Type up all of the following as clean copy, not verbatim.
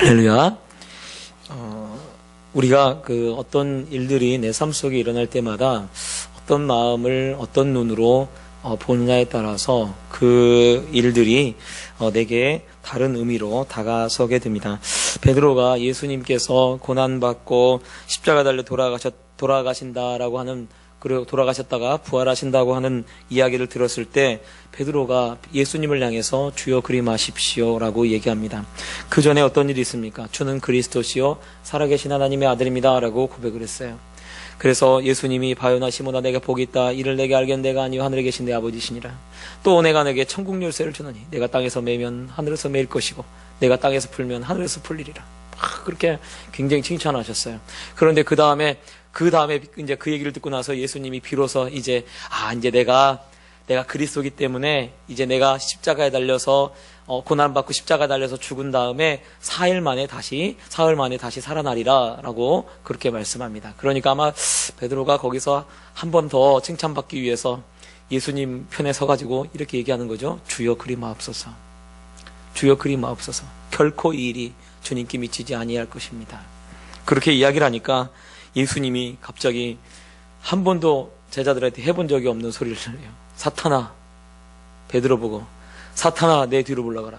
할렐루야. 우리가 그 어떤 일들이 내 삶 속에 일어날 때마다 어떤 마음을 어떤 눈으로 보느냐에 따라서 그 일들이 내게 다른 의미로 다가서게 됩니다. 베드로가 예수님께서 고난받고 십자가 달려 돌아가신다라고 하는, 그리고 돌아가셨다가 부활하신다고 하는 이야기를 들었을 때 베드로가 예수님을 향해서 주여 그리 마십시오 라고 얘기합니다. 그 전에 어떤 일이 있습니까? 주는 그리스도시요 살아계신 하나님의 아들입니다 라고 고백을 했어요. 그래서 예수님이 바요나 시모나 내게 복이 있다. 이를 내게 알겐 내가 아니요 하늘에 계신 내 아버지시니라. 또 내가 내게 천국 열쇠를 주노니 내가 땅에서 매면 하늘에서 매일 것이고 내가 땅에서 풀면 하늘에서 풀리리라. 그렇게 굉장히 칭찬하셨어요. 그런데 그 다음에 이제 그 얘기를 듣고 나서 예수님이 비로소 이제 내가 그리스도이기 때문에 이제 내가 십자가에 달려서 고난받고 십자가에 달려서 죽은 다음에 사흘 만에 다시 살아나리라 라고 그렇게 말씀합니다. 그러니까 아마 베드로가 거기서 한 번 더 칭찬받기 위해서 예수님 편에 서가지고 이렇게 얘기하는 거죠. 주여 그리 마옵소서. 주여 그리 마옵소서. 결코 이 일이 주님께 미치지 아니할 것입니다. 그렇게 이야기를 하니까 예수님이 갑자기 한 번도 제자들한테 해본 적이 없는 소리를 해요. 사탄아, 베드로 보고 사탄아 내 뒤로 물러가라.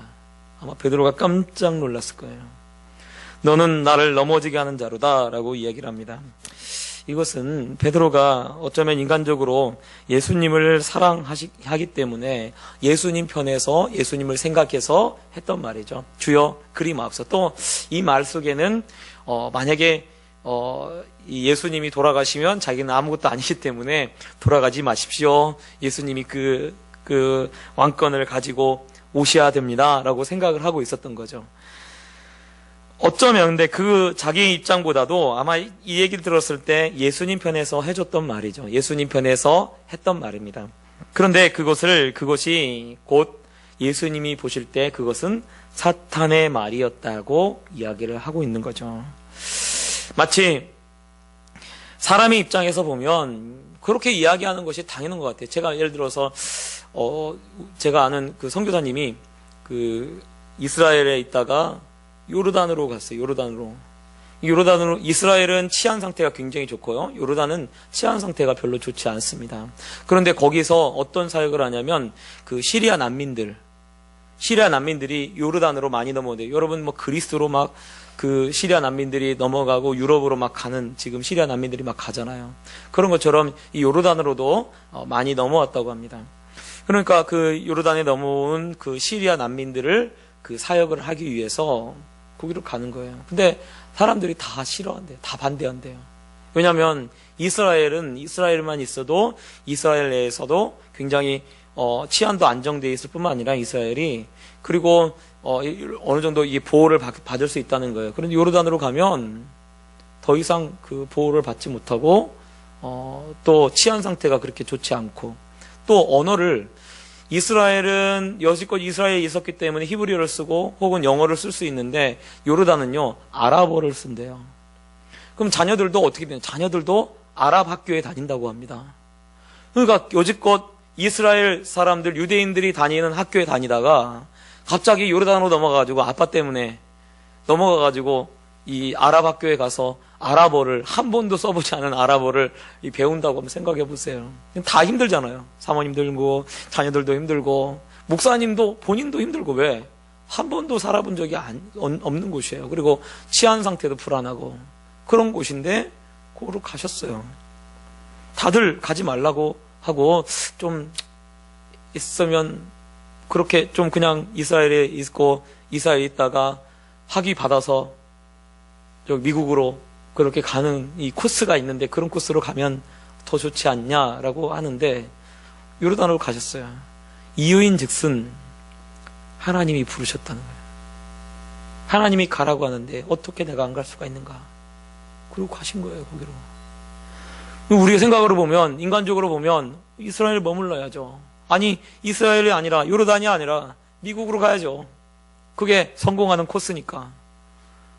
아마 베드로가 깜짝 놀랐을 거예요. 너는 나를 넘어지게 하는 자로다 라고 이야기를 합니다. 이것은 베드로가 어쩌면 인간적으로 예수님을 사랑하기 때문에 예수님 편에서 예수님을 생각해서 했던 말이죠. 주여 그리 마옵소서. 또 이 말 속에는 만약에 이 예수님이 돌아가시면 자기는 아무것도 아니기 때문에 돌아가지 마십시오. 예수님이 그 왕권을 가지고 오셔야 됩니다 라고 생각을 하고 있었던 거죠. 어쩌면 근데 그 자기 입장보다도 아마 이 얘기를 들었을 때 예수님 편에서 해줬던 말이죠. 예수님 편에서 했던 말입니다. 그런데 그것이 곧 예수님이 보실 때 그것은 사탄의 말이었다고 이야기를 하고 있는 거죠. 마치 사람의 입장에서 보면 그렇게 이야기하는 것이 당연한 것 같아요. 제가 예를 들어서 제가 아는 그 선교사님이 그 이스라엘에 있다가 요르단으로 갔어요. 요르단으로 이스라엘은 치안 상태가 굉장히 좋고요. 요르단은 치안 상태가 별로 좋지 않습니다. 그런데 거기서 어떤 사역을 하냐면 그 시리아 난민들이 요르단으로 많이 넘어오는데 여러분 뭐 그리스로 막 그 시리아 난민들이 넘어가고 유럽으로 막 가는 지금 시리아 난민들이 막 가잖아요. 그런 것처럼 이 요르단으로도 많이 넘어왔다고 합니다. 그러니까 그 요르단에 넘어온 그 시리아 난민들을 그 사역을 하기 위해서 거기로 가는 거예요. 근데 사람들이 다 싫어한대요. 다 반대한대요. 왜냐하면 이스라엘만 있어도 이스라엘 내에서도 굉장히 치안도 안정되어 있을 뿐만 아니라 이스라엘이 그리고 어느 정도 이 보호를 받을 수 있다는 거예요. 그런데 요르단으로 가면 더 이상 그 보호를 받지 못하고 또 치안 상태가 그렇게 좋지 않고 또 언어를 이스라엘은 여지껏 이스라엘에 있었기 때문에 히브리어를 쓰고 혹은 영어를 쓸 수 있는데 요르단은요 아랍어를 쓴대요. 그럼 자녀들도 어떻게 되냐? 자녀들도 아랍 학교에 다닌다고 합니다. 그러니까 여지껏 이스라엘 사람들 유대인들이 다니는 학교에 다니다가 갑자기 요르단으로 넘어가가지고 아빠 때문에 넘어가가지고 이 아랍 학교에 가서 아랍어를 한 번도 써보지 않은 아랍어를 배운다고 한번 생각해 보세요. 다 힘들잖아요. 사모님 힘들고 자녀들도 힘들고 목사님도 본인도 힘들고 왜? 한 번도 살아본 적이 없는 곳이에요. 그리고 치안 상태도 불안하고 그런 곳인데 거기로 가셨어요. 다들 가지 말라고 하고 좀 있으면 그렇게 좀 그냥 이스라엘에 있고 이스라엘에 있다가 학위 받아서 저 미국으로 그렇게 가는 이 코스가 있는데 그런 코스로 가면 더 좋지 않냐라고 하는데 요르단으로 가셨어요. 이유인 즉슨 하나님이 부르셨다는 거예요. 하나님이 가라고 하는데 어떻게 내가 안 갈 수가 있는가. 그리고 가신 거예요. 거기로. 우리의 생각으로 보면 인간적으로 보면 이스라엘에 머물러야죠. 아니 이스라엘이 아니라 요르단이 아니라 미국으로 가야죠. 그게 성공하는 코스니까.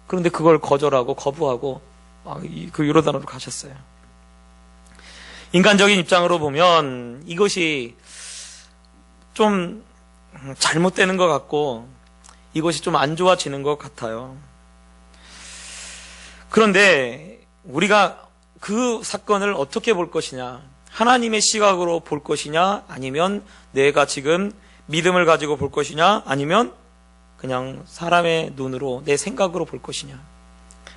그런데 그걸 거부하고 그 요르단으로 가셨어요. 인간적인 입장으로 보면 이것이 좀 잘못되는 것 같고 이것이 좀 안 좋아지는 것 같아요. 그런데 우리가 그 사건을 어떻게 볼 것이냐, 하나님의 시각으로 볼 것이냐, 아니면 내가 지금 믿음을 가지고 볼 것이냐, 아니면 그냥 사람의 눈으로 내 생각으로 볼 것이냐,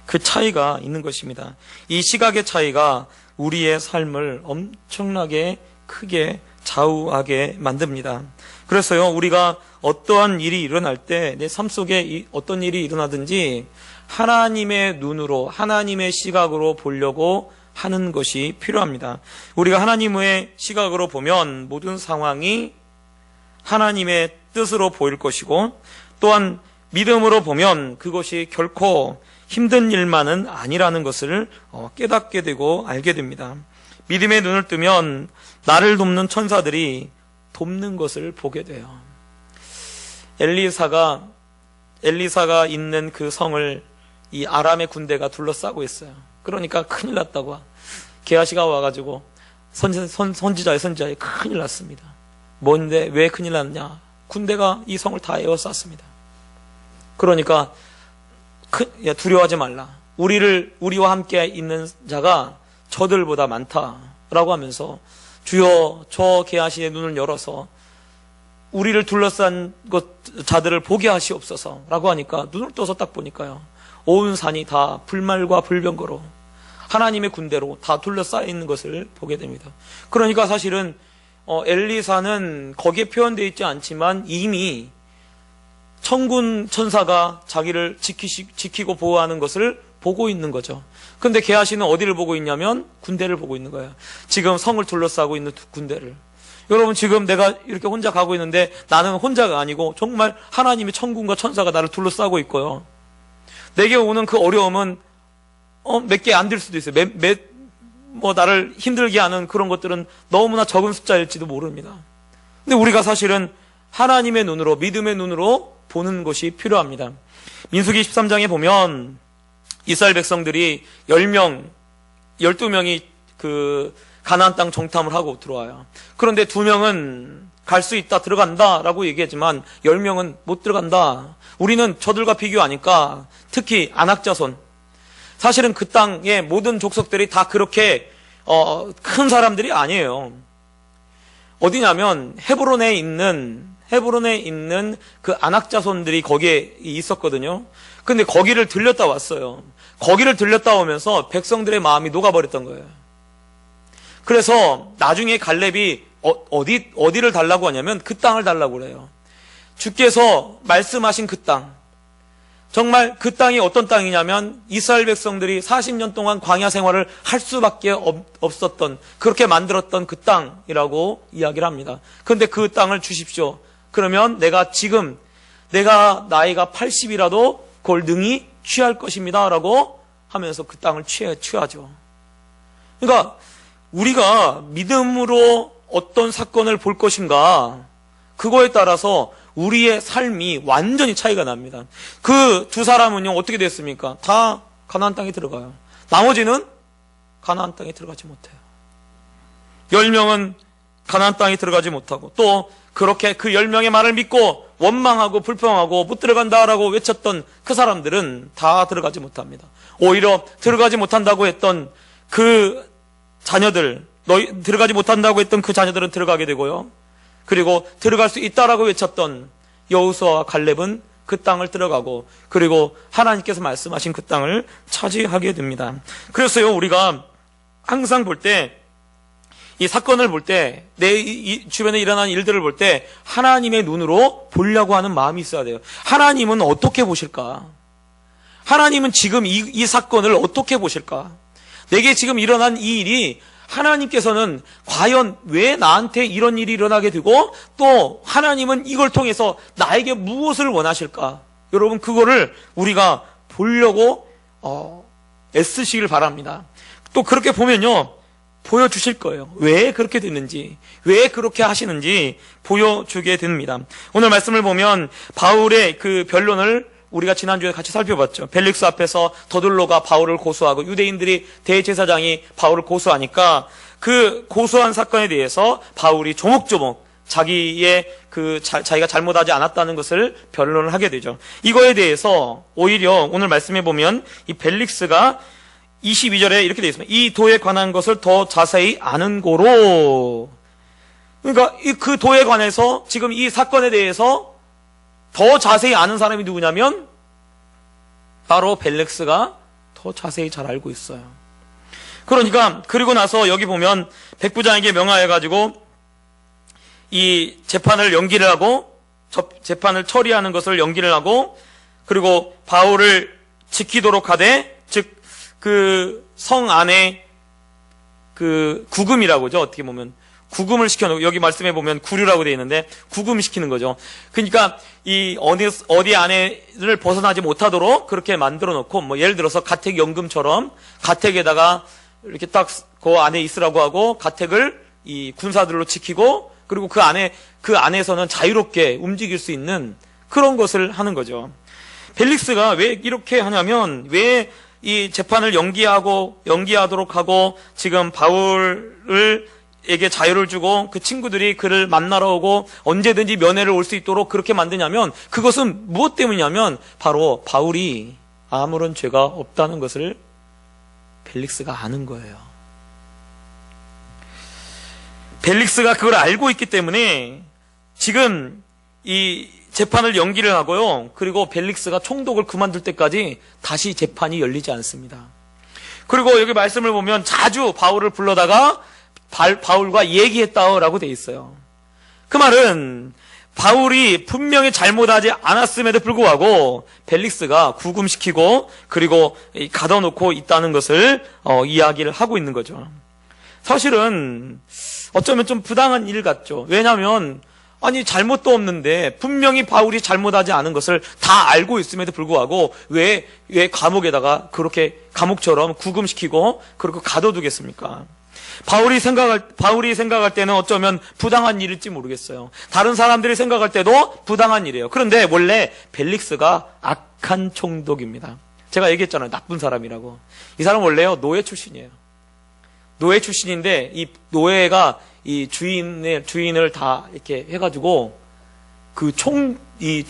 그 차이가 있는 것입니다. 이 시각의 차이가 우리의 삶을 엄청나게 크게 좌우하게 만듭니다. 그래서요, 우리가 어떠한 일이 일어날 때 내 삶 속에 어떤 일이 일어나든지 하나님의 눈으로, 하나님의 시각으로 보려고 하는 것이 필요합니다. 우리가 하나님의 시각으로 보면 모든 상황이 하나님의 뜻으로 보일 것이고, 또한 믿음으로 보면 그것이 결코 힘든 일만은 아니라는 것을 깨닫게 되고 알게 됩니다. 믿음의 눈을 뜨면 나를 돕는 천사들이 돕는 것을 보게 돼요. 엘리사가 있는 그 성을 이 아람의 군대가 둘러싸고 있어요. 그러니까 큰일 났다고 게하시가 와가지고 선지자의 큰일 났습니다. 뭔데 왜 큰일 났냐? 군대가 이 성을 다 에워쌌습니다. 그러니까 두려워하지 말라. 우리와 함께 있는 자가 저들보다 많다라고 하면서 주여 저 게하시의 눈을 열어서 우리를 둘러싼 자들을 보게 하시옵소서라고 하니까 눈을 떠서 딱 보니까요, 온 산이 다 불말과 불병거로 하나님의 군대로 다 둘러싸여 있는 것을 보게 됩니다. 그러니까 사실은 엘리사는 거기에 표현되어 있지 않지만 이미 천군 천사가 자기를 지키고 보호하는 것을 보고 있는 거죠. 근데 게하시는 어디를 보고 있냐면 군대를 보고 있는 거예요. 지금 성을 둘러싸고 있는 군대를. 여러분, 지금 내가 이렇게 혼자 가고 있는데 나는 혼자가 아니고 정말 하나님의 천군과 천사가 나를 둘러싸고 있고요. 내게 오는 그 어려움은 몇 개 안 될 수도 있어요. 나를 힘들게 하는 그런 것들은 너무나 적은 숫자일지도 모릅니다. 근데 우리가 사실은 하나님의 눈으로, 믿음의 눈으로 보는 것이 필요합니다. 민수기 13장에 보면 이스라엘 백성들이 12명이 그 가나안 땅 정탐을 하고 들어와요. 그런데 2명은 갈 수 있다, 들어간다라고 얘기하지만 10명은 못 들어간다. 우리는 저들과 비교하니까 특히 안악자손, 사실은 그 땅의 모든 족속들이 다 그렇게 큰 사람들이 아니에요. 어디냐면 헤브론에 있는 그 안악자손들이 거기에 있었거든요. 근데 거기를 들렸다 왔어요. 거기를 들렸다 오면서 백성들의 마음이 녹아버렸던 거예요. 그래서 나중에 갈렙이 어디를 달라고 하냐면 그 땅을 달라고 그래요. 주께서 말씀하신 그 땅, 정말 그 땅이 어떤 땅이냐면 이스라엘 백성들이 40년 동안 광야 생활을 할 수밖에 없었던, 그렇게 만들었던 그 땅이라고 이야기를 합니다. 그런데 그 땅을 주십시오. 그러면 내가 나이가 80이라도 그걸 능히 취할 것입니다 라고 하면서 그 땅을 취하죠. 그러니까 우리가 믿음으로 어떤 사건을 볼 것인가, 그거에 따라서 우리의 삶이 완전히 차이가 납니다. 그 두 사람은요, 어떻게 됐습니까? 다 가나안 땅에 들어가요. 나머지는 가나안 땅에 들어가지 못해요. 10명은 가나안 땅에 들어가지 못하고, 또 그렇게 그 10명의 말을 믿고 원망하고 불평하고 못 들어간다라고 외쳤던 그 사람들은 다 들어가지 못합니다. 오히려 들어가지 못한다고 했던 그 자녀들, 들어가지 못한다고 했던 그 자녀들은 들어가게 되고요. 그리고 들어갈 수 있다라고 외쳤던 여호수아와 갈렙은 그 땅을 들어가고, 그리고 하나님께서 말씀하신 그 땅을 차지하게 됩니다. 그래서요, 우리가 항상 볼 때, 이 사건을 볼 때, 내 주변에 일어나는 일들을 볼 때 하나님의 눈으로 보려고 하는 마음이 있어야 돼요. 하나님은 어떻게 보실까? 하나님은 지금 이 사건을 어떻게 보실까? 내게 지금 일어난 이 일이 하나님께서는 과연 왜 나한테 이런 일이 일어나게 되고, 또 하나님은 이걸 통해서 나에게 무엇을 원하실까? 여러분, 그거를 우리가 보려고 애쓰시길 바랍니다. 또 그렇게 보면요, 보여주실 거예요. 왜 그렇게 됐는지, 왜 그렇게 하시는지 보여주게 됩니다. 오늘 말씀을 보면 바울의 그 변론을 우리가 지난주에 같이 살펴봤죠. 벨릭스 앞에서 더둘로가 바울을 고소하고 유대인들이 대제사장이 바울을 고소하니까 그 고소한 사건에 대해서 바울이 조목조목 자기가 잘못하지 않았다는 것을 변론을 하게 되죠. 이거에 대해서 오히려 오늘 말씀해 보면 이 벨릭스가 22절에 이렇게 되어 있습니다. 이 도에 관한 것을 더 자세히 아는 고로. 그러니까 그 도에 관해서 지금 이 사건에 대해서 더 자세히 아는 사람이 누구냐면 바로 벨렉스가 더 자세히 잘 알고 있어요. 그러니까 그리고 나서 여기 보면 백부장에게 명하여가지고 이 재판을 연기를 하고 재판을 처리하는 것을 연기를 하고 그리고 바울을 지키도록 하되 즉 그 성 안에 그 구금이라고죠. 어떻게 보면 구금을 시켜놓고 여기 말씀해 보면 구류라고 되어 있는데 구금시키는 거죠. 그러니까 이 어디 안에를 벗어나지 못하도록 그렇게 만들어 놓고 뭐 예를 들어서 가택연금처럼 가택에다가 이렇게 딱 그 안에 있으라고 하고 가택을 이 군사들로 지키고 그리고 그 안에서는 자유롭게 움직일 수 있는 그런 것을 하는 거죠. 벨릭스가 왜 이렇게 하냐면 왜 이 재판을 연기하도록 하고 지금 바울에게 자유를 주고 그 친구들이 그를 만나러 오고 언제든지 면회를 올 수 있도록 그렇게 만드냐면 그것은 무엇 때문이냐면 바로 바울이 아무런 죄가 없다는 것을 벨릭스가 아는 거예요. 벨릭스가 그걸 알고 있기 때문에 지금 이 재판을 연기를 하고요. 그리고 벨릭스가 총독을 그만둘 때까지 다시 재판이 열리지 않습니다. 그리고 여기 말씀을 보면 자주 바울을 불러다가 바울과 얘기했다라고 돼 있어요. 그 말은 바울이 분명히 잘못하지 않았음에도 불구하고 벨릭스가 구금시키고 그리고 가둬놓고 있다는 것을 이야기를 하고 있는 거죠. 사실은 어쩌면 좀 부당한 일 같죠. 왜냐하면 아니 잘못도 없는데 분명히 바울이 잘못하지 않은 것을 다 알고 있음에도 불구하고 왜 감옥에다가 그렇게 감옥처럼 구금시키고 그렇게 가둬두겠습니까? 바울이 생각할 때는 어쩌면 부당한 일일지 모르겠어요. 다른 사람들이 생각할 때도 부당한 일이에요. 그런데 원래 벨릭스가 악한 총독입니다. 제가 얘기했잖아요. 나쁜 사람이라고. 이 사람 원래요 노예 출신이에요. 노예 출신인데 이 노예가 이 주인을 다 이렇게 해가지고 그 총독의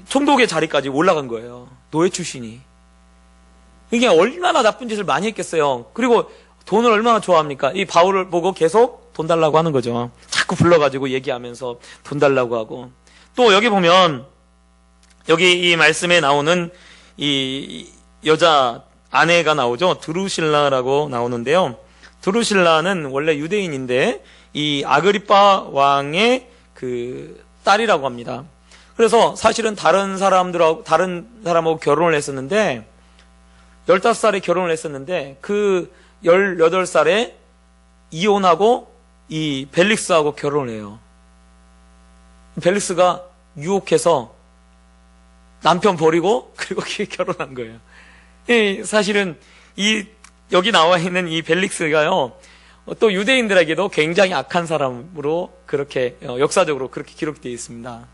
총독의 자리까지 올라간 거예요. 노예 출신이. 이게 얼마나 나쁜 짓을 많이 했겠어요. 그리고 돈을 얼마나 좋아합니까? 이 바울을 보고 계속 돈 달라고 하는 거죠. 자꾸 불러가지고 얘기하면서 돈 달라고 하고. 또 여기 보면 여기 이 말씀에 나오는 이 여자 아내가 나오죠. 드루실라라고 나오는데요. 드루실라는 원래 유대인인데 이 아그리파 왕의 그 딸이라고 합니다. 그래서 사실은 다른 사람하고 결혼을 했었는데 15살에 결혼을 했었는데 그 18살에 이혼하고 이 벨릭스하고 결혼을 해요. 벨릭스가 유혹해서 남편 버리고 그리고 결혼한 거예요. 사실은 여기 나와 있는 이 벨릭스가요, 또 유대인들에게도 굉장히 악한 사람으로 그렇게, 역사적으로 그렇게 기록되어 있습니다.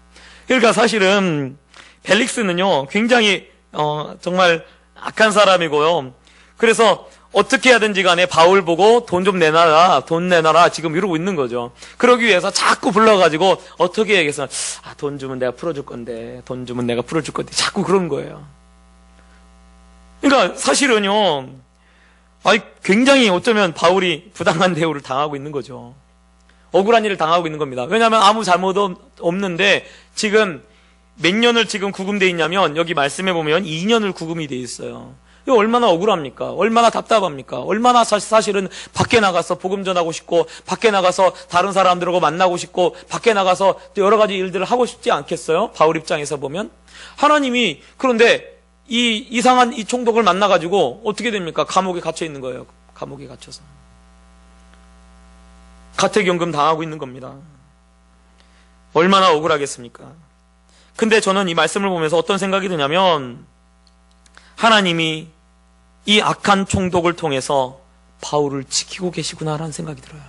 그러니까 사실은 벨릭스는요, 굉장히, 정말 악한 사람이고요. 그래서 어떻게 하든지 간에 바울 보고 돈 좀 내놔라, 돈 내놔라, 지금 이러고 있는 거죠. 그러기 위해서 자꾸 불러가지고 어떻게 얘기해서, 돈 주면 내가 풀어줄 건데, 돈 주면 내가 풀어줄 건데, 자꾸 그런 거예요. 그러니까 사실은요, 굉장히 어쩌면 바울이 부당한 대우를 당하고 있는 거죠. 억울한 일을 당하고 있는 겁니다. 왜냐하면 아무 잘못도 없는데 지금 몇 년을 지금 구금되어 있냐면 여기 말씀해 보면 2년을 구금이 되어 있어요. 이거 얼마나 억울합니까? 얼마나 답답합니까? 얼마나 사실은 밖에 나가서 복음 전하고 싶고 밖에 나가서 다른 사람들하고 만나고 싶고 밖에 나가서 여러 가지 일들을 하고 싶지 않겠어요? 바울 입장에서 보면. 하나님이 그런데 이 이상한 이 총독을 만나가지고 어떻게 됩니까? 감옥에 갇혀 있는 거예요. 감옥에 갇혀서. 가택연금 당하고 있는 겁니다. 얼마나 억울하겠습니까? 근데 저는 이 말씀을 보면서 어떤 생각이 드냐면 하나님이 이 악한 총독을 통해서 바울을 지키고 계시구나라는 생각이 들어요.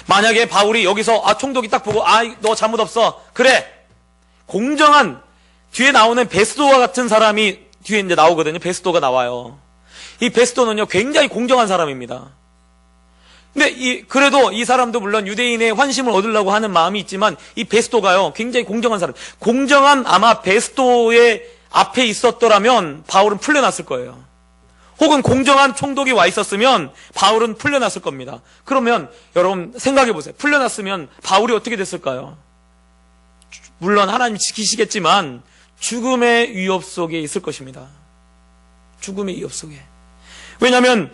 만약에 바울이 여기서 총독이 딱 보고 너 잘못 없어. 그래. 공정한 뒤에 나오는 베스도와 같은 사람이 뒤에 이제 나오거든요. 베스도가 나와요. 이 베스도는요, 굉장히 공정한 사람입니다. 근데 그래도 이 사람도 물론 유대인의 환심을 얻으려고 하는 마음이 있지만 이 베스도가요, 굉장히 공정한 사람. 공정한 아마 베스도의 앞에 있었더라면 바울은 풀려났을 거예요. 혹은 공정한 총독이 와 있었으면 바울은 풀려났을 겁니다. 그러면 여러분 생각해 보세요. 풀려났으면 바울이 어떻게 됐을까요? 물론 하나님이 지키시겠지만 죽음의 위협 속에 있을 것입니다. 죽음의 위협 속에. 왜냐하면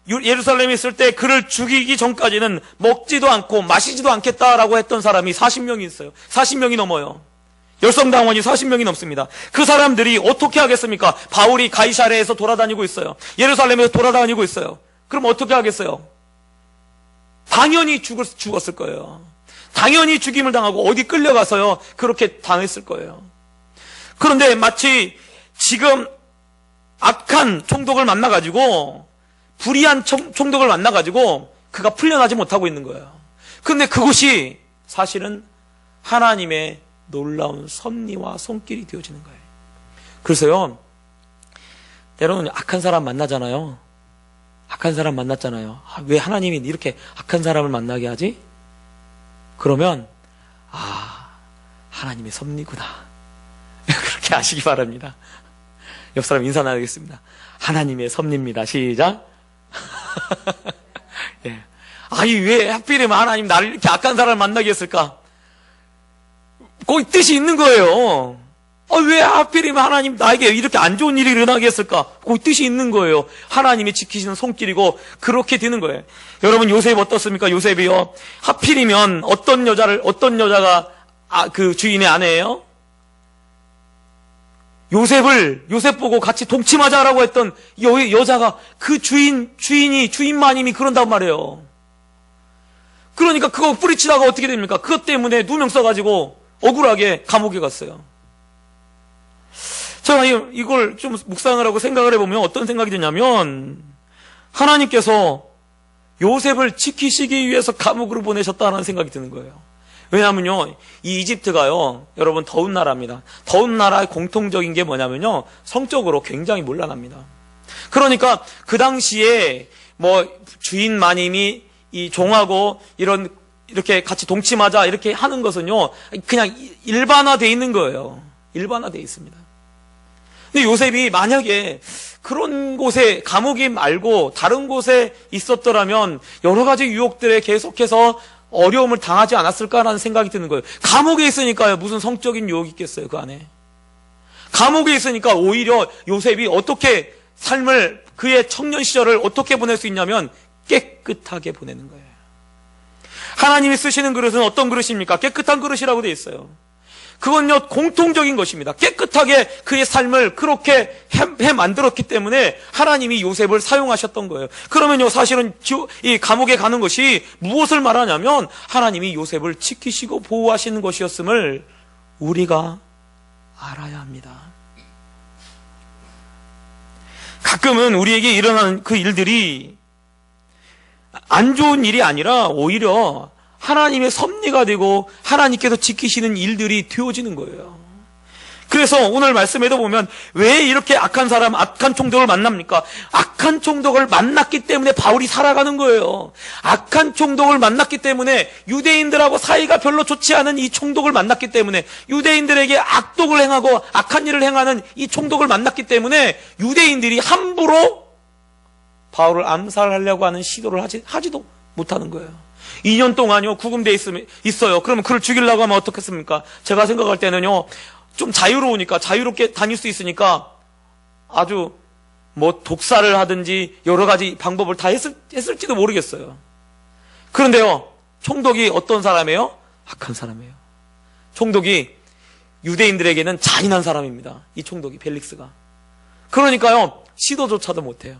예루살렘에 있을 때 그를 죽이기 전까지는 먹지도 않고 마시지도 않겠다라고 했던 사람이 40명이 있어요. 40명이 넘어요. 열성당원이 40명이 넘습니다. 그 사람들이 어떻게 하겠습니까? 바울이 가이사랴에서 돌아다니고 있어요. 예루살렘에서 돌아다니고 있어요. 그럼 어떻게 하겠어요? 당연히 죽었을 거예요. 당연히 죽임을 당하고 어디 끌려가서요 그렇게 당했을 거예요. 그런데 마치 지금 악한 총독을 만나가지고 불의한 총독을 만나가지고 그가 풀려나지 못하고 있는 거예요. 그런데 그것이 사실은 하나님의 놀라운 섭리와 손길이 되어지는 거예요. 그래서요 여러분 악한 사람 만나잖아요. 악한 사람 만났잖아요. 왜 하나님이 이렇게 악한 사람을 만나게 하지? 그러면 하나님의 섭리구나 그렇게 아시기 바랍니다. 옆 사람 인사 나누겠습니다. 하나님의 섭리입니다. 시작. 예. 아니 왜 하필이면 하나님 나를 이렇게 악한 사람을 만나게 했을까? 거기 뜻이 있는 거예요. 왜 하필이면 하나님 나에게 이렇게 안 좋은 일이 일어나게 했을까? 거기 뜻이 있는 거예요. 하나님이 지키시는 손길이고 그렇게 되는 거예요. 여러분 요셉 어떻습니까? 요셉이요. 하필이면 어떤 여자가 그 주인의 아내예요? 요셉 보고 같이 동침하자라고 했던 여자가 그 주인마님이 그런단 말이에요. 그러니까 그거 뿌리치다가 어떻게 됩니까? 그것 때문에 누명 써가지고 억울하게 감옥에 갔어요. 제가 이걸 좀 묵상을 하고 생각을 해보면 어떤 생각이 드냐면 하나님께서 요셉을 지키시기 위해서 감옥으로 보내셨다는 생각이 드는 거예요. 왜냐하면요 이 이집트가요 여러분 더운 나라입니다. 더운 나라의 공통적인 게 뭐냐면요 성적으로 굉장히 문란합니다. 그러니까 그 당시에 주인 마님이 이 종하고 이렇게 같이 동침하자 이렇게 하는 것은요 그냥 일반화되어 있는 거예요. 일반화되어 있습니다. 근데 요셉이 만약에 그런 곳에 감옥이 말고 다른 곳에 있었더라면 여러 가지 유혹들에 계속해서 어려움을 당하지 않았을까라는 생각이 드는 거예요. 감옥에 있으니까요 무슨 성적인 유혹이 있겠어요 그 안에. 감옥에 있으니까 오히려 요셉이 어떻게 삶을 그의 청년 시절을 어떻게 보낼 수 있냐면 깨끗하게 보내는 거예요. 하나님이 쓰시는 그릇은 어떤 그릇입니까? 깨끗한 그릇이라고 되어 있어요. 그건요 공통적인 것입니다. 깨끗하게 그의 삶을 그렇게 해 만들었기 때문에 하나님이 요셉을 사용하셨던 거예요. 그러면요 사실은 이 감옥에 가는 것이 무엇을 말하냐면 하나님이 요셉을 지키시고 보호하시는 것이었음을 우리가 알아야 합니다. 가끔은 우리에게 일어나는 그 일들이 안 좋은 일이 아니라 오히려 하나님의 섭리가 되고 하나님께서 지키시는 일들이 되어지는 거예요. 그래서 오늘 말씀에도 보면 왜 이렇게 악한 총독을 만납니까? 악한 총독을 만났기 때문에 바울이 살아가는 거예요. 악한 총독을 만났기 때문에 유대인들하고 사이가 별로 좋지 않은 이 총독을 만났기 때문에 유대인들에게 악독을 행하고 악한 일을 행하는 이 총독을 만났기 때문에 유대인들이 함부로 바울을 암살하려고 하는 시도를 하지도 못하는 거예요. 2년 동안요 구금돼 있어요. 그러면 그를 죽이려고 하면 어떻겠습니까? 제가 생각할 때는요 좀 자유로우니까 자유롭게 다닐 수 있으니까 아주 독사를 하든지 여러 가지 방법을 다 했을지도 모르겠어요. 그런데요 총독이 어떤 사람이에요? 악한 사람이에요. 총독이 유대인들에게는 잔인한 사람입니다. 이 총독이 벨릭스가. 그러니까요 시도조차도 못해요.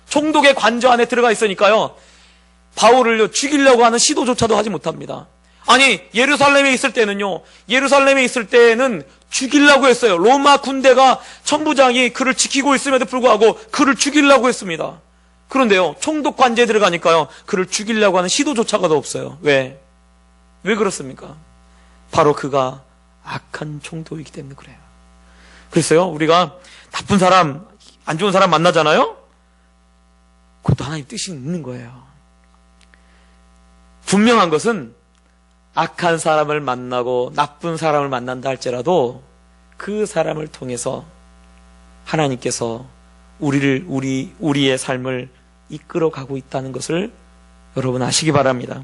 총독의 관저 안에 들어가 있으니까요 바울을 죽이려고 하는 시도조차도 하지 못합니다. 아니 예루살렘에 있을 때는 죽이려고 했어요. 로마 군대가 천부장이 그를 지키고 있음에도 불구하고 그를 죽이려고 했습니다. 그런데요 총독 관제에 들어가니까요 그를 죽이려고 하는 시도조차도 없어요. 왜 그렇습니까? 바로 그가 악한 총독이기 때문에 그래요. 그래서요 우리가 나쁜 사람 안 좋은 사람 만나잖아요. 그것도 하나님 뜻이 있는 거예요. 분명한 것은 악한 사람을 만나고 나쁜 사람을 만난다 할지라도 그 사람을 통해서 하나님께서 우리의 삶을 이끌어가고 있다는 것을 여러분 아시기 바랍니다.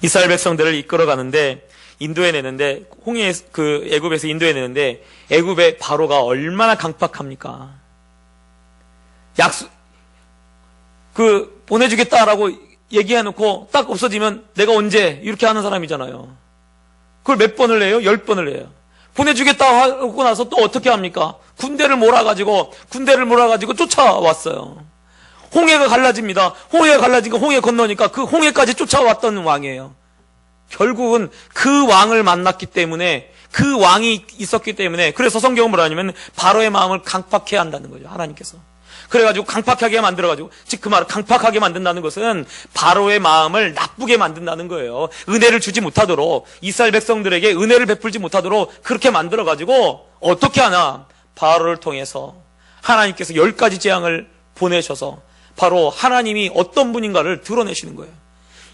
이스라엘 백성들을 이끌어가는데 인도해내는데 애굽에서 인도해내는데 애굽의 바로가 얼마나 강팍합니까? 보내주겠다라고 얘기해놓고 딱 없어지면 내가 언제 이렇게 하는 사람이잖아요. 그걸 몇 번을 해요? 10번을 해요. 보내주겠다 하고 나서 또 어떻게 합니까? 군대를 몰아가지고 쫓아왔어요. 홍해가 갈라집니다. 홍해가 갈라지니까 홍해 건너니까 그 홍해까지 쫓아왔던 왕이에요. 결국은 그 왕을 만났기 때문에, 그 왕이 있었기 때문에, 그래서 성경은 뭐라 하냐면 바로의 마음을 강팍해 한다는 거죠. 하나님께서. 그래가지고 강팍하게 만들어가지고, 즉 그 말을 강팍하게 만든다는 것은 바로의 마음을 나쁘게 만든다는 거예요. 은혜를 주지 못하도록, 이스라엘 백성들에게 은혜를 베풀지 못하도록 그렇게 만들어가지고 어떻게 하나? 바로를 통해서 하나님께서 10가지 재앙을 보내셔서 바로 하나님이 어떤 분인가를 드러내시는 거예요.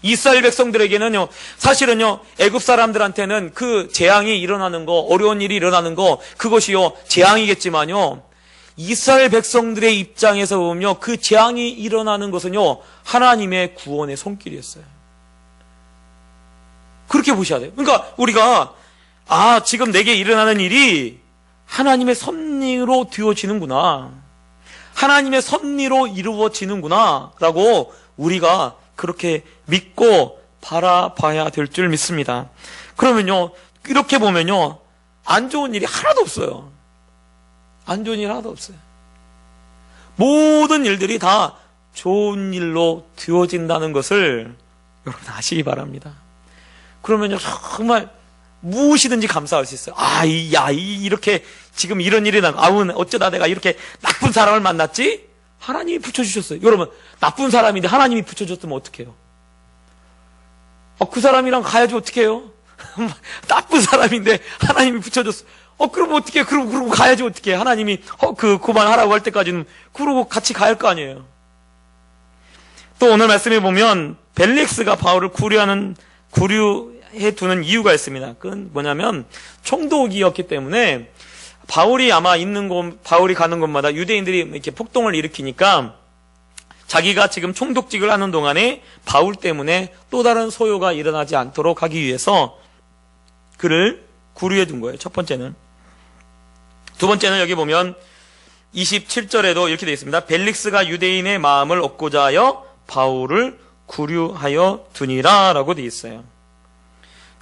이스라엘 백성들에게는요, 사실은요, 애굽 사람들한테는 그 재앙이 일어나는 거, 어려운 일이 일어나는 거, 그것이요, 재앙이겠지만요, 이스라엘 백성들의 입장에서 보면요, 그 재앙이 일어나는 것은요, 하나님의 구원의 손길이었어요. 그렇게 보셔야 돼요. 그러니까 우리가, 지금 내게 일어나는 일이 하나님의 섭리로 되어지는구나. 하나님의 섭리로 이루어지는구나. 라고 우리가 그렇게 믿고 바라봐야 될 줄 믿습니다. 그러면요, 이렇게 보면요, 안 좋은 일이 하나도 없어요. 안 좋은 일 하나도 없어요. 모든 일들이 다 좋은 일로 되어진다는 것을 여러분 아시기 바랍니다. 그러면요, 정말 무엇이든지 감사할 수 있어요. 이렇게 지금 이런 일이 어쩌다 내가 이렇게 나쁜 사람을 만났지? 하나님이 붙여주셨어요. 여러분, 나쁜 사람인데 하나님이 붙여줬으면 어떡해요? 그 사람이랑 가야지 어떡해요? 나쁜 사람인데 하나님이 붙여줬어. 그럼 어떡해? 그러고 가야지 어떡해? 하나님이 그만하라고 할 때까지는 그러고 같이 가야 할 거 아니에요. 또 오늘 말씀에 보면 벨릭스가 바울을 구류해 두는 이유가 있습니다. 그건 뭐냐면 총독이었기 때문에 바울이 가는 곳마다 유대인들이 이렇게 폭동을 일으키니까 자기가 지금 총독직을 하는 동안에 바울 때문에 또 다른 소요가 일어나지 않도록 하기 위해서 그를 구류해 둔 거예요. 첫 번째는. 두 번째는 여기 보면 27절에도 이렇게 되어 있습니다. 벨릭스가 유대인의 마음을 얻고자 하여 바울을 구류하여 두니라 라고 되어 있어요.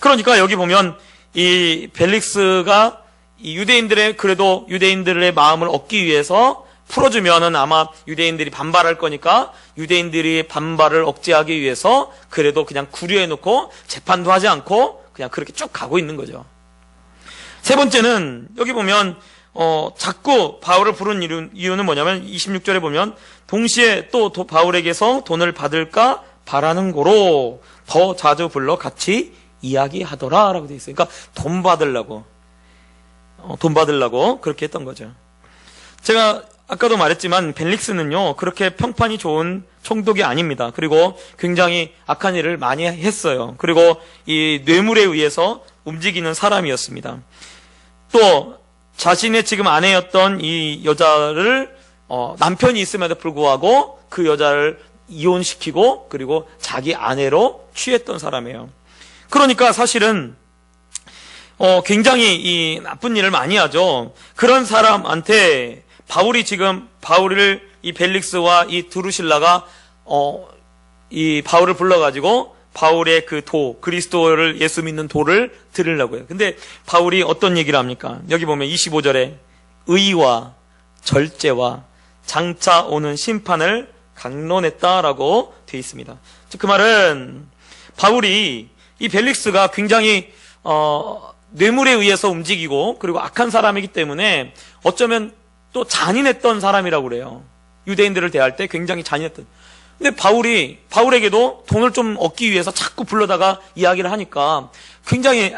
그러니까 여기 보면 이 벨릭스가 이 유대인들의 마음을 얻기 위해서 풀어주면은 아마 유대인들이 반발할 거니까 유대인들이 반발을 억제하기 위해서 그래도 그냥 구류해놓고 재판도 하지 않고 그냥 그렇게 쭉 가고 있는 거죠. 세 번째는 여기 보면 자꾸 바울을 부른 이유는 뭐냐면 26절에 보면 동시에 또 바울에게서 돈을 받을까 바라는 고로 더 자주 불러 같이 이야기하더라 라고 되어 있어요. 그러니까 돈 받으려고 그렇게 했던 거죠. 제가 아까도 말했지만 벨릭스는요 그렇게 평판이 좋은 총독이 아닙니다. 그리고 굉장히 악한 일을 많이 했어요. 그리고 이 뇌물에 의해서 움직이는 사람이었습니다. 또 자신의 지금 아내였던 이 여자를 남편이 있음에도 불구하고 그 여자를 이혼시키고 그리고 자기 아내로 취했던 사람이에요. 그러니까 사실은 굉장히 이 나쁜 일을 많이 하죠. 그런 사람한테 바울을 이 벨릭스와 이 드루실라가 이 바울을 불러가지고 바울의 그리스도를 예수 믿는 도를 드리려고 해요. 근데 바울이 어떤 얘기를 합니까? 여기 보면 25절에 의와 절제와 장차 오는 심판을 강론했다라고 되어 있습니다. 즉 그 말은 바울이 이 벨릭스가 굉장히 뇌물에 의해서 움직이고 그리고 악한 사람이기 때문에 어쩌면 또 잔인했던 사람이라고 그래요. 유대인들을 대할 때 굉장히 잔인했던. 근데 바울에게도 돈을 좀 얻기 위해서 자꾸 불러다가 이야기를 하니까 굉장히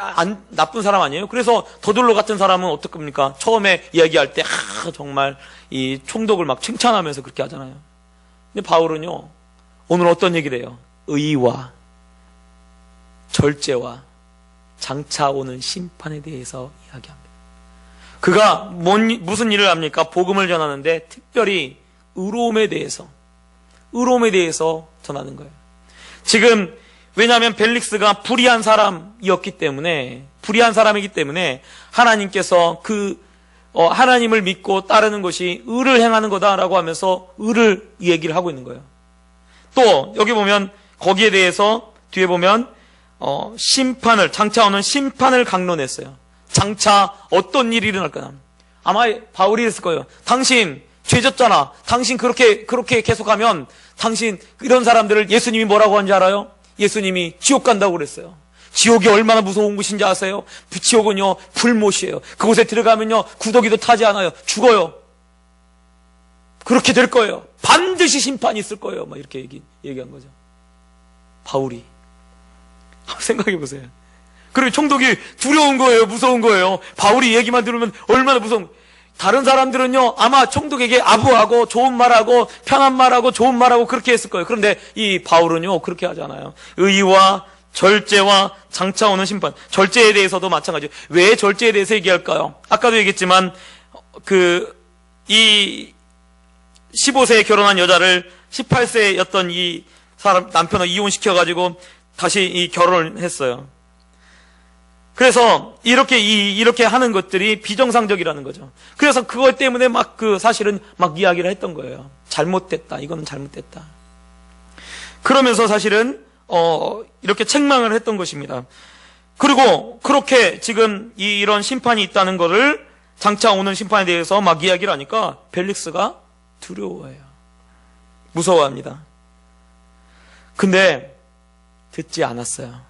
나쁜 사람 아니에요? 그래서 더둘로 같은 사람은 어떡합니까? 처음에 이야기할 때 정말 이 총독을 막 칭찬하면서 그렇게 하잖아요. 근데 바울은요 오늘 어떤 얘기를 해요? 의와 절제와 장차 오는 심판에 대해서 이야기합니다. 그가 무슨 일을 합니까? 복음을 전하는데 특별히 의로움에 대해서 전하는 거예요. 지금 왜냐하면 벨릭스가 불의한 사람이기 때문에 하나님께서 하나님을 믿고 따르는 것이 의를 행하는 거다라고 하면서 의를 얘기를 하고 있는 거예요. 또 여기 보면 거기에 대해서 뒤에 보면 장차 오는 심판을 강론했어요. 장차 어떤 일이 일어날까? 아마 바울이 했을 거예요. 당신 죄졌잖아. 당신 그렇게 계속하면 당신 이런 사람들을 예수님이 뭐라고 한지 알아요? 예수님이 지옥 간다고 그랬어요. 지옥이 얼마나 무서운 곳인지 아세요? 지옥은요 불못이에요. 그곳에 들어가면요 구더기도 타지 않아요. 죽어요. 그렇게 될 거예요. 반드시 심판이 있을 거예요. 막 이렇게 얘기한 거죠. 바울이. 한번 생각해 보세요. 그리고 총독이 두려운 거예요. 무서운 거예요. 바울이 얘기만 들으면 얼마나 무서운 거예요. 다른 사람들은요 아마 총독에게 아부하고 좋은 말하고 편한 말하고 좋은 말하고 그렇게 했을 거예요. 그런데 이 바울은요 그렇게 하지 않아요. 의와 절제와 장차 오는 심판. 절제에 대해서도 마찬가지예요. 왜 절제에 대해서 얘기할까요? 아까도 얘기했지만 이 15세에 결혼한 여자를 18세였던 이 사람 남편을 이혼시켜가지고 다시 이 결혼을 했어요. 그래서 이렇게 하는 것들이 비정상적이라는 거죠. 그래서 그것 때문에 사실은 이야기를 했던 거예요. 잘못됐다. 이거는 잘못됐다. 그러면서 사실은 이렇게 책망을 했던 것입니다. 그리고 그렇게 지금 이런 심판이 있다는 것을 장차 오는 심판에 대해서 이야기를 하니까 벨릭스가 두려워해요. 무서워합니다. 근데 듣지 않았어요.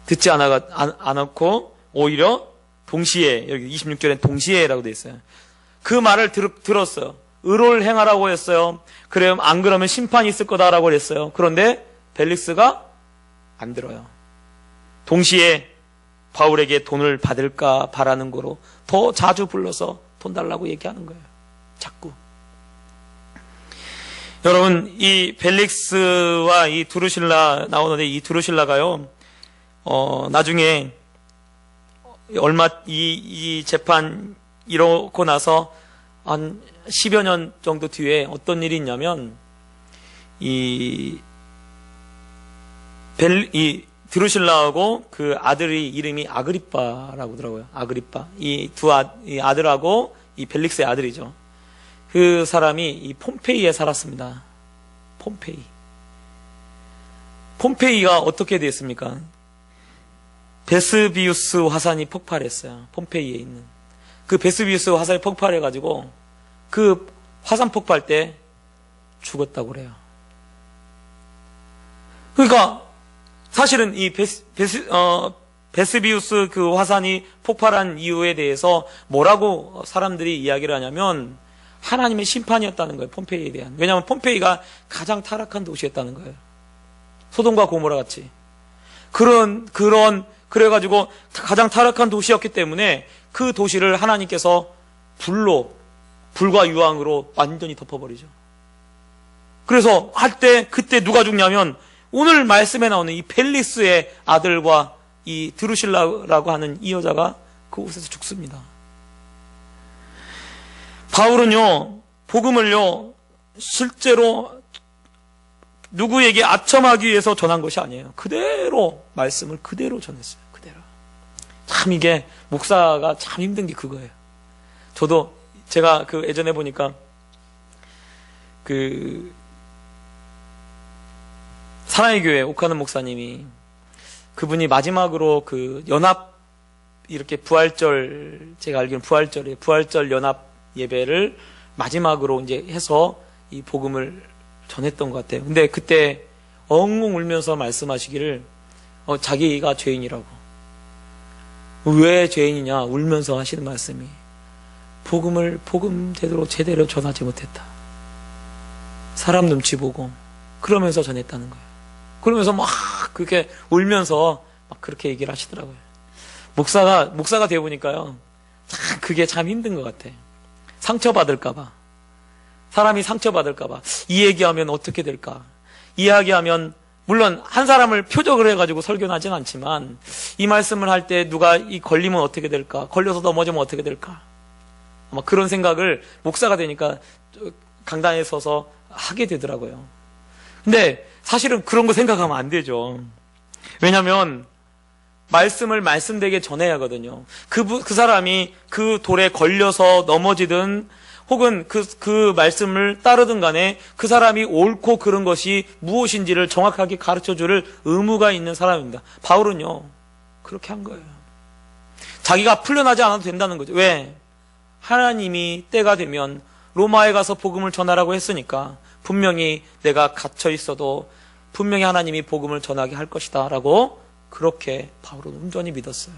듣지 않았고 오히려 동시에 여기 26절엔 동시에라고 되어 있어요. 그 말을 들었어요. 의로를 행하라고 했어요. 안 그러면 심판이 있을 거다라고 했어요. 그런데 벨릭스가 안 들어요. 동시에 바울에게 돈을 받을까 바라는 거로 더 자주 불러서 돈 달라고 얘기하는 거예요. 자꾸. 여러분 이 벨릭스와 이 드루실라 나오는데 이 드루실라가요 나중에 이 재판 이러고 나서 한 10여 년 정도 뒤에 어떤 일이 있냐면 이 드루실라하고 그 아들이 이름이 아그리빠라고 하더라고요. 아그리빠. 이 아들하고 이 벨릭스의 아들이죠. 그 사람이 이 폼페이에 살았습니다. 폼페이가 어떻게 됐습니까? 베스비우스 화산이 폭발했어요. 폼페이에 있는. 그 베스비우스 화산이 폭발해가지고 그 화산 폭발 때 죽었다고 그래요. 그러니까 사실은 이 베스비우스 그 화산이 폭발한 이유에 대해서 뭐라고 사람들이 이야기를 하냐면 하나님의 심판이었다는 거예요. 폼페이에 대한. 왜냐하면 폼페이가 가장 타락한 도시였다는 거예요. 소돔과 고모라 같이. 그래가지고 가장 타락한 도시였기 때문에 그 도시를 하나님께서 불과 유황으로 완전히 덮어버리죠. 그래서 그때 누가 죽냐면 오늘 말씀에 나오는 이 벨릭스의 아들과 이 드루실라라고 하는 이 여자가 그곳에서 죽습니다. 바울은요, 복음을요, 실제로 누구에게 아첨하기 위해서 전한 것이 아니에요. 말씀을 그대로 전했어요. 그대로. 참 이게, 목사가 참 힘든 게 그거예요. 제가 예전에 보니까, 사랑의 교회 옥하는 목사님이, 그분이 마지막으로 이렇게 제가 알기로는 부활절 연합 예배를 마지막으로 이제 해서 이 복음을 전했던 것 같아요. 근데 그때 엉엉 울면서 말씀하시기를 자기가 죄인이라고. 왜 죄인이냐 울면서 하시는 말씀이 복음을 제대로 전하지 못했다. 사람 눈치 보고 그러면서 전했다는 거예요. 그러면서 막 그렇게 울면서 막 그렇게 얘기를 하시더라고요. 목사가 되어 보니까요. 그게 참 힘든 것 같아. 사람이 상처받을까봐. 이 얘기하면 어떻게 될까? 이야기하면 물론 한 사람을 표적을 해가지고 설교는 하진 않지만 이 말씀을 할 때 누가 이 걸리면 어떻게 될까? 걸려서 넘어지면 어떻게 될까? 아마 그런 생각을 목사가 되니까 강단에 서서 하게 되더라고요. 근데 사실은 그런 거 생각하면 안 되죠. 왜냐하면 말씀을 말씀되게 전해야 하거든요. 그 사람이 그 돌에 걸려서 넘어지든 혹은 그 말씀을 따르든 간에 그 사람이 옳고 그른 것이 무엇인지를 정확하게 가르쳐 줄 의무가 있는 사람입니다. 바울은요, 그렇게 한 거예요. 자기가 풀려나지 않아도 된다는 거죠. 왜? 하나님이 때가 되면 로마에 가서 복음을 전하라고 했으니까 분명히 내가 갇혀 있어도 분명히 하나님이 복음을 전하게 할 것이다 라고 그렇게 바울은 온전히 믿었어요.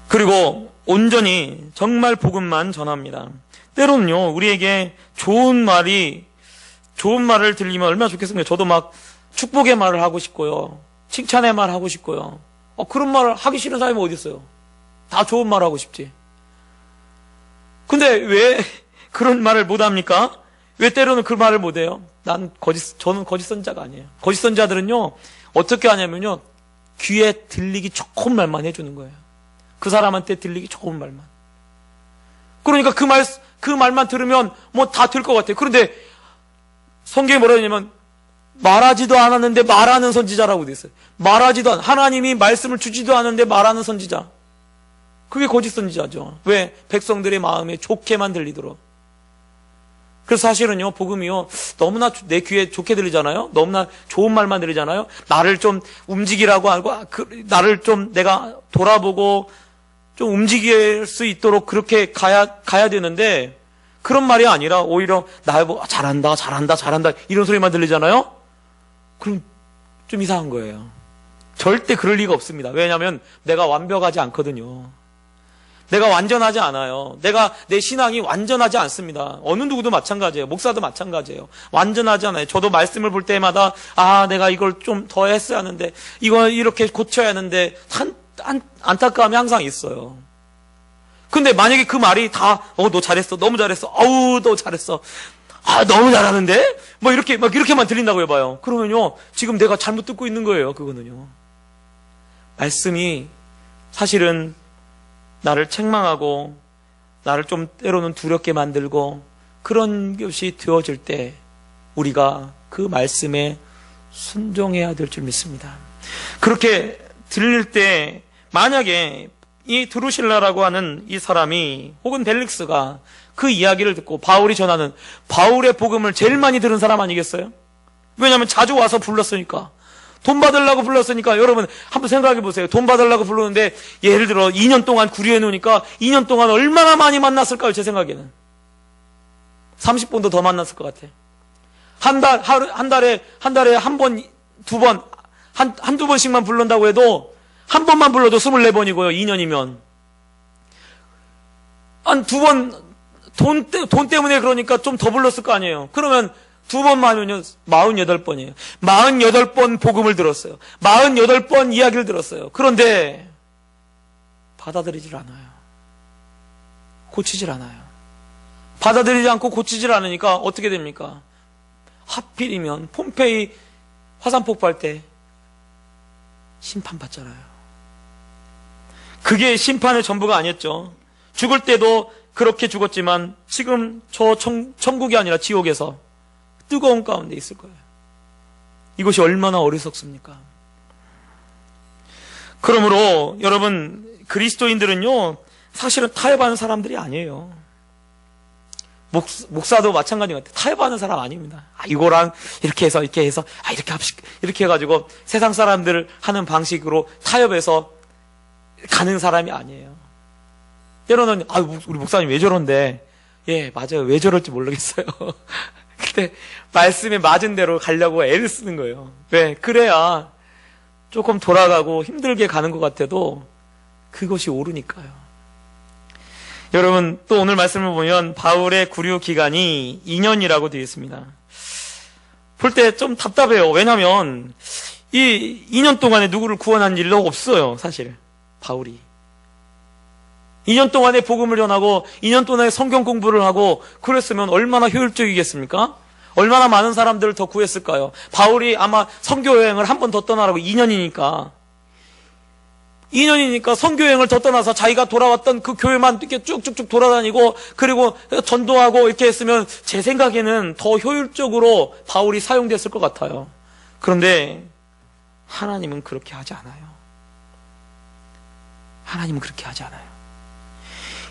그리고 온전히 정말 복음만 전합니다. 때로는요, 우리에게 좋은 말을 들리면 얼마나 좋겠습니까? 저도 막 축복의 말을 하고 싶고요, 칭찬의 말 하고 싶고요. 그런 말을 하기 싫은 사람이 어디 있어요? 다 좋은 말 하고 싶지. 근데 왜 그런 말을 못 합니까? 왜 때로는 그 말을 못 해요? 저는 거짓 선자가 아니에요. 거짓 선자들은요, 어떻게 하냐면요, 귀에 들리기 좋은 말만 해주는 거예요. 그 사람한테 들리기 좋은 말만. 그러니까 그 말만 들으면 뭐 다 될 것 같아요. 그런데 성경에 뭐라 하냐면 말하지도 않았는데 말하는 선지자라고 돼 있어요. 하나님이 말씀을 주지도 않았는데 말하는 선지자. 그게 거짓 선지자죠. 왜? 백성들의 마음에 좋게만 들리도록. 그래서 사실은요, 복음이요, 너무나 내 귀에 좋게 들리잖아요? 너무나 좋은 말만 들리잖아요? 나를 좀 움직이라고 하고, 나를 좀 내가 돌아보고, 좀 움직일 수 있도록 그렇게 가야 되는데, 그런 말이 아니라, 오히려, 잘한다, 이런 소리만 들리잖아요? 그럼 좀 이상한 거예요. 절대 그럴 리가 없습니다. 왜냐하면 내가 완벽하지 않거든요. 내가 완전하지 않아요. 내 신앙이 완전하지 않습니다. 어느 누구도 마찬가지예요. 목사도 마찬가지예요. 완전하지 않아요. 저도 말씀을 볼 때마다, 내가 이걸 좀 더 했어야 하는데, 이걸 이렇게 고쳐야 하는데, 안타까움이 항상 있어요. 근데 만약에 그 말이 다, 너 잘했어. 너무 잘했어. 너 잘했어. 너무 잘하는데? 이렇게만 들린다고 해봐요. 그러면요, 지금 내가 잘못 듣고 있는 거예요. 그거는요. 말씀이 사실은 나를 책망하고 나를 좀 때로는 두렵게 만들고 그런 것이 되어질 때 우리가 그 말씀에 순종해야 될 줄 믿습니다. 그렇게 들릴 때 만약에 이 드루실라라고 하는 이 사람이 혹은 벨릭스가 그 이야기를 듣고 바울이 전하는 바울의 복음을 제일 많이 들은 사람 아니겠어요? 왜냐하면 자주 와서 불렀으니까. 돈 받으려고 불렀으니까. 여러분 한번 생각해 보세요. 돈 받으려고 불렀는데 예를 들어 2년 동안 구류해 놓으니까 2년 동안 얼마나 많이 만났을까요? 제 생각에는 30번도 더 만났을 것 같아. 한 달에 한 번, 두 번, 한두 번씩만 부른다고 해도 한 번만 불러도 24번이고요. 2년이면 한 두 번 돈 때문에 그러니까 좀 더 불렀을 거 아니에요. 그러면 두 번만 하면요, 48번이에요. 48번 복음을 들었어요. 48번 이야기를 들었어요. 그런데 받아들이질 않아요. 고치질 않아요. 받아들이지 않고 고치질 않으니까 어떻게 됩니까? 하필이면 폼페이 화산 폭발 때 심판받잖아요. 그게 심판의 전부가 아니었죠. 죽을 때도 그렇게 죽었지만 지금 저 천국이 아니라 지옥에서 뜨거운 가운데 있을 거예요. 이것이 얼마나 어리석습니까? 그러므로 여러분, 그리스도인들은요, 사실은 타협하는 사람들이 아니에요. 목사도 마찬가지 같아요. 타협하는 사람 아닙니다. 이거랑 이렇게 해서 이렇게 해가지고 세상 사람들 하는 방식으로 타협해서 가는 사람이 아니에요. 때로는 우리 목사님 왜 저런데, 예, 맞아요. 왜 저럴지 모르겠어요. 근데 말씀에 맞은 대로 가려고 애를 쓰는 거예요. 왜? 그래야 조금 돌아가고 힘들게 가는 것 같아도 그것이 옳으니까요. 여러분, 또 오늘 말씀을 보면 바울의 구류 기간이 2년이라고 되어 있습니다. 볼 때 좀 답답해요. 왜냐하면 이 2년 동안에 누구를 구원한 일도 없어요. 사실 바울이 2년 동안에 복음을 전하고 2년 동안에 성경 공부를 하고 그랬으면 얼마나 효율적이겠습니까? 얼마나 많은 사람들을 더 구했을까요? 바울이 아마 선교 여행을 한 번 더 떠나라고 2년이니까 선교 여행을 더 떠나서 자기가 돌아왔던 그 교회만 이렇게 쭉쭉쭉 돌아다니고 그리고 전도하고 이렇게 했으면 제 생각에는 더 효율적으로 바울이 사용됐을 것 같아요. 그런데 하나님은 그렇게 하지 않아요. 하나님은 그렇게 하지 않아요.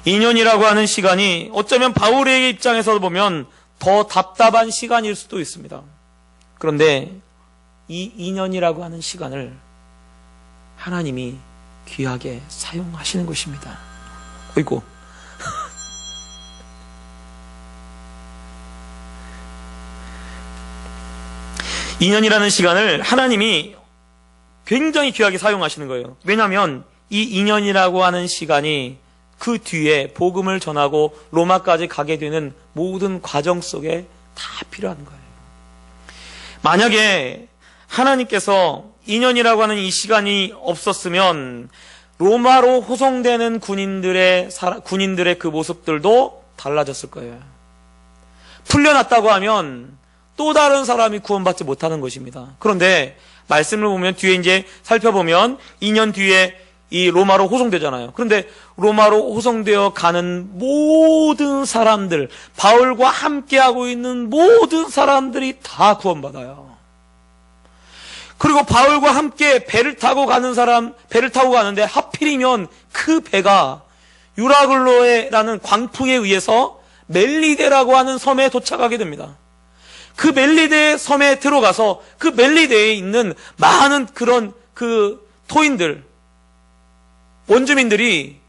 2년이라고 하는 시간이 어쩌면 바울의 입장에서 보면 더 답답한 시간일 수도 있습니다. 그런데 이 2년이라고 하는 시간을 하나님이 귀하게 사용하시는 것입니다. 어이구. 2년이라는 시간을 하나님이 굉장히 귀하게 사용하시는 거예요. 왜냐하면 이 2년이라고 하는 시간이 그 뒤에 복음을 전하고 로마까지 가게 되는 모든 과정 속에 다 필요한 거예요. 만약에 하나님께서 2년이라고 하는 이 시간이 없었으면 로마로 호송되는 군인들의 그 모습들도 달라졌을 거예요. 풀려났다고 하면 또 다른 사람이 구원받지 못하는 것입니다. 그런데 말씀을 보면 뒤에 이제 살펴보면 2년 뒤에 이 로마로 호송되잖아요. 그런데 로마로 호송되어 가는 모든 사람들, 바울과 함께하고 있는 모든 사람들이 다 구원받아요. 그리고 바울과 함께 배를 타고 가는데 하필이면 그 배가 유라글로에라는 광풍에 의해서 멜리데라고 하는 섬에 도착하게 됩니다. 그 멜리데 섬에 들어가서 그 멜리데에 있는 많은 그런 그 토인들, 원주민들이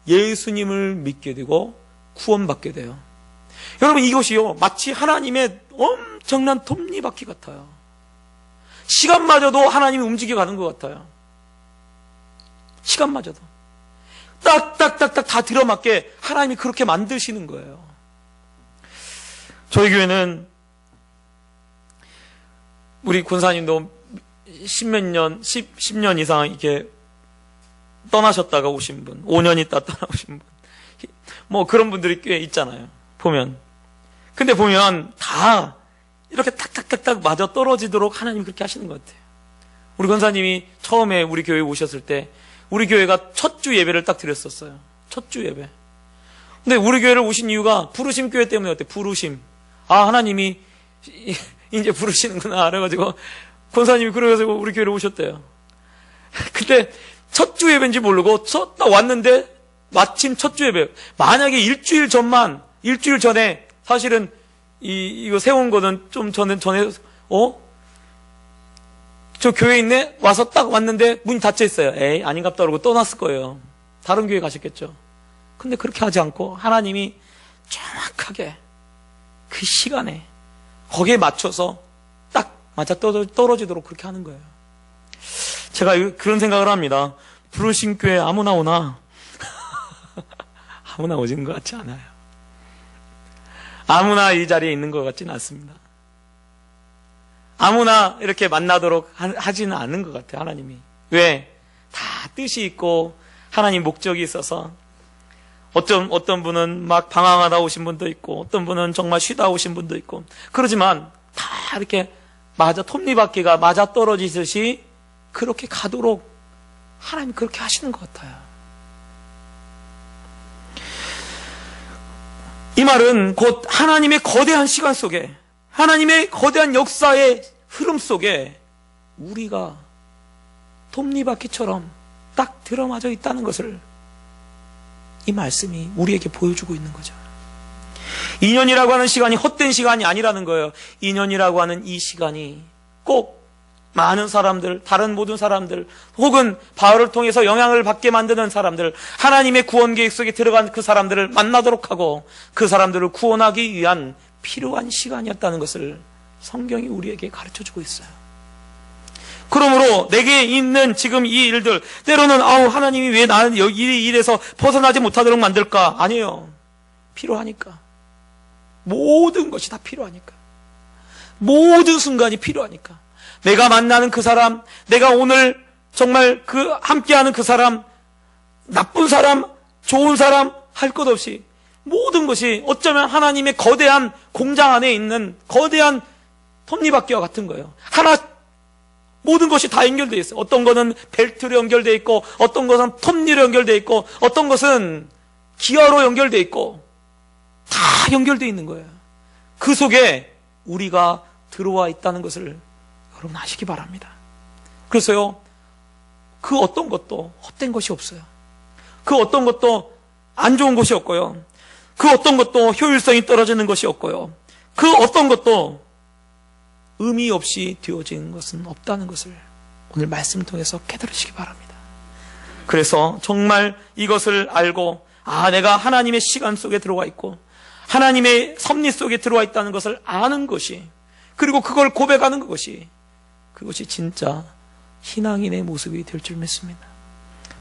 예수님을 믿게 되고 구원받게 돼요. 여러분, 이것이요 마치 하나님의 엄청난 톱니바퀴 같아요. 시간마저도 하나님이 움직여가는 것 같아요. 시간마저도 딱딱딱딱 다 들어맞게 하나님이 그렇게 만드시는 거예요. 저희 교회는 우리 군사님도 10년 이상 이렇게 떠나셨다가 오신 분, 5년 있다 떠나오신 분, 뭐 그런 분들이 꽤 있잖아요. 보면. 근데 보면 다 이렇게 탁탁탁탁 맞아 떨어지도록 하나님이 그렇게 하시는 것 같아요. 우리 권사님이 처음에 우리 교회에 오셨을 때 우리 교회가 첫 주 예배를 딱 드렸었어요. 첫 주 예배. 근데 우리 교회를 오신 이유가 부르심 교회 때문이었대요. 부르심. 아, 하나님이 이제 부르시는구나. 그래가지고 권사님이 그래가지고 우리 교회를 오셨대요. 근데 첫 주 예배인지 모르고 딱 왔는데 마침 첫 주 예배. 만약에 일주일 전에 사실은 이거 세운 거는 좀 전에 저 교회에 있네? 와서 딱 왔는데 문이 닫혀 있어요. 에이, 아닌갑다 그러고 떠났을 거예요. 다른 교회 가셨겠죠. 근데 그렇게 하지 않고 하나님이 정확하게 그 시간에 거기에 맞춰서 딱 맞아 떨어지도록 그렇게 하는 거예요. 제가 그런 생각을 합니다. 부르신 교회 아무나 오나? 아무나 오지는 것 같지 않아요. 아무나 이 자리에 있는 것 같지는 않습니다. 아무나 이렇게 만나도록 하지는 않는 것 같아요. 하나님이. 왜? 다 뜻이 있고 하나님 목적이 있어서 어떤 분은 막 방황하다 오신 분도 있고 어떤 분은 정말 쉬다 오신 분도 있고 그러지만 다 이렇게 톱니바퀴가 맞아 떨어지듯이 그렇게 가도록 하나님이 그렇게 하시는 것 같아요. 이 말은 곧 하나님의 거대한 시간 속에 하나님의 거대한 역사의 흐름 속에 우리가 톱니바퀴처럼 딱 들어맞아 있다는 것을 이 말씀이 우리에게 보여주고 있는 거죠. 2년이라고 하는 시간이 헛된 시간이 아니라는 거예요. 2년이라고 하는 이 시간이 꼭 많은 사람들, 다른 모든 사람들, 혹은 바울을 통해서 영향을 받게 만드는 사람들, 하나님의 구원 계획 속에 들어간 그 사람들을 만나도록 하고 그 사람들을 구원하기 위한 필요한 시간이었다는 것을 성경이 우리에게 가르쳐주고 있어요. 그러므로 내게 있는 지금 이 일들, 때로는 하나님이 왜 나는 이 일에서 벗어나지 못하도록 만들까? 아니에요. 필요하니까. 모든 것이 다 필요하니까. 모든 순간이 필요하니까. 내가 만나는 그 사람, 내가 오늘 정말 함께하는 그 사람, 나쁜 사람, 좋은 사람 할 것 없이 모든 것이 어쩌면 하나님의 거대한 공장 안에 있는 거대한 톱니바퀴와 같은 거예요. 하나 모든 것이 다 연결되어 있어요. 어떤 것은 벨트로 연결되어 있고, 어떤 것은 톱니로 연결되어 있고, 어떤 것은 기어로 연결되어 있고, 다 연결되어 있는 거예요. 그 속에 우리가 들어와 있다는 것을 여러분 아시기 바랍니다. 그래서요, 그 어떤 것도 헛된 것이 없어요. 그 어떤 것도 안 좋은 것이 없고요. 그 어떤 것도 효율성이 떨어지는 것이 없고요. 그 어떤 것도 의미 없이 되어지는 것은 없다는 것을 오늘 말씀을 통해서 깨달으시기 바랍니다. 그래서 정말 이것을 알고, 내가 하나님의 시간 속에 들어와 있고 하나님의 섭리 속에 들어와 있다는 것을 아는 것이, 그리고 그걸 고백하는 것이, 그것이 진짜 신앙인의 모습이 될 줄 믿습니다.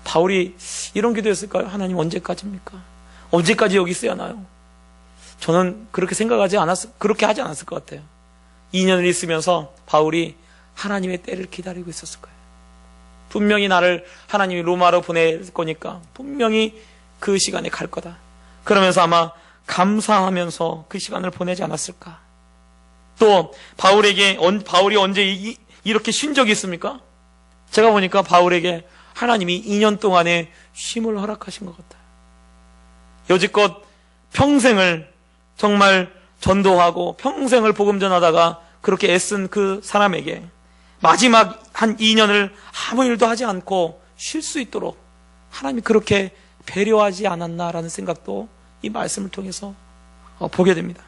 바울이 이런 기도했을까요? 하나님 언제까지입니까? 언제까지 여기 있어야 하나요? 저는 그렇게 그렇게 하지 않았을 것 같아요. 2년을 있으면서 바울이 하나님의 때를 기다리고 있었을 거예요. 분명히 나를 하나님이 로마로 보낼 거니까 분명히 그 시간에 갈 거다. 그러면서 아마 감사하면서 그 시간을 보내지 않았을까. 또 바울이 언제 이렇게 쉰 적이 있습니까? 제가 보니까 바울에게 하나님이 2년 동안의 쉼을 허락하신 것 같아요. 여지껏 평생을 정말 전도하고 평생을 복음 전하다가 그렇게 애쓴 그 사람에게 마지막 한 2년을 아무 일도 하지 않고 쉴 수 있도록 하나님이 그렇게 배려하지 않았나라는 생각도 이 말씀을 통해서 보게 됩니다.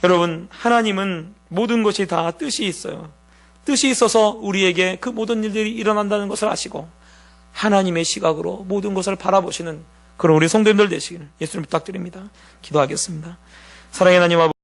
여러분, 하나님은 모든 것이 다 뜻이 있어요. 뜻이 있어서 우리에게 그 모든 일들이 일어난다는 것을 아시고 하나님의 시각으로 모든 것을 바라보시는 그런 우리 성도님들 되시기를 예수님 부탁드립니다. 기도하겠습니다. 사랑의 하나님 아버지,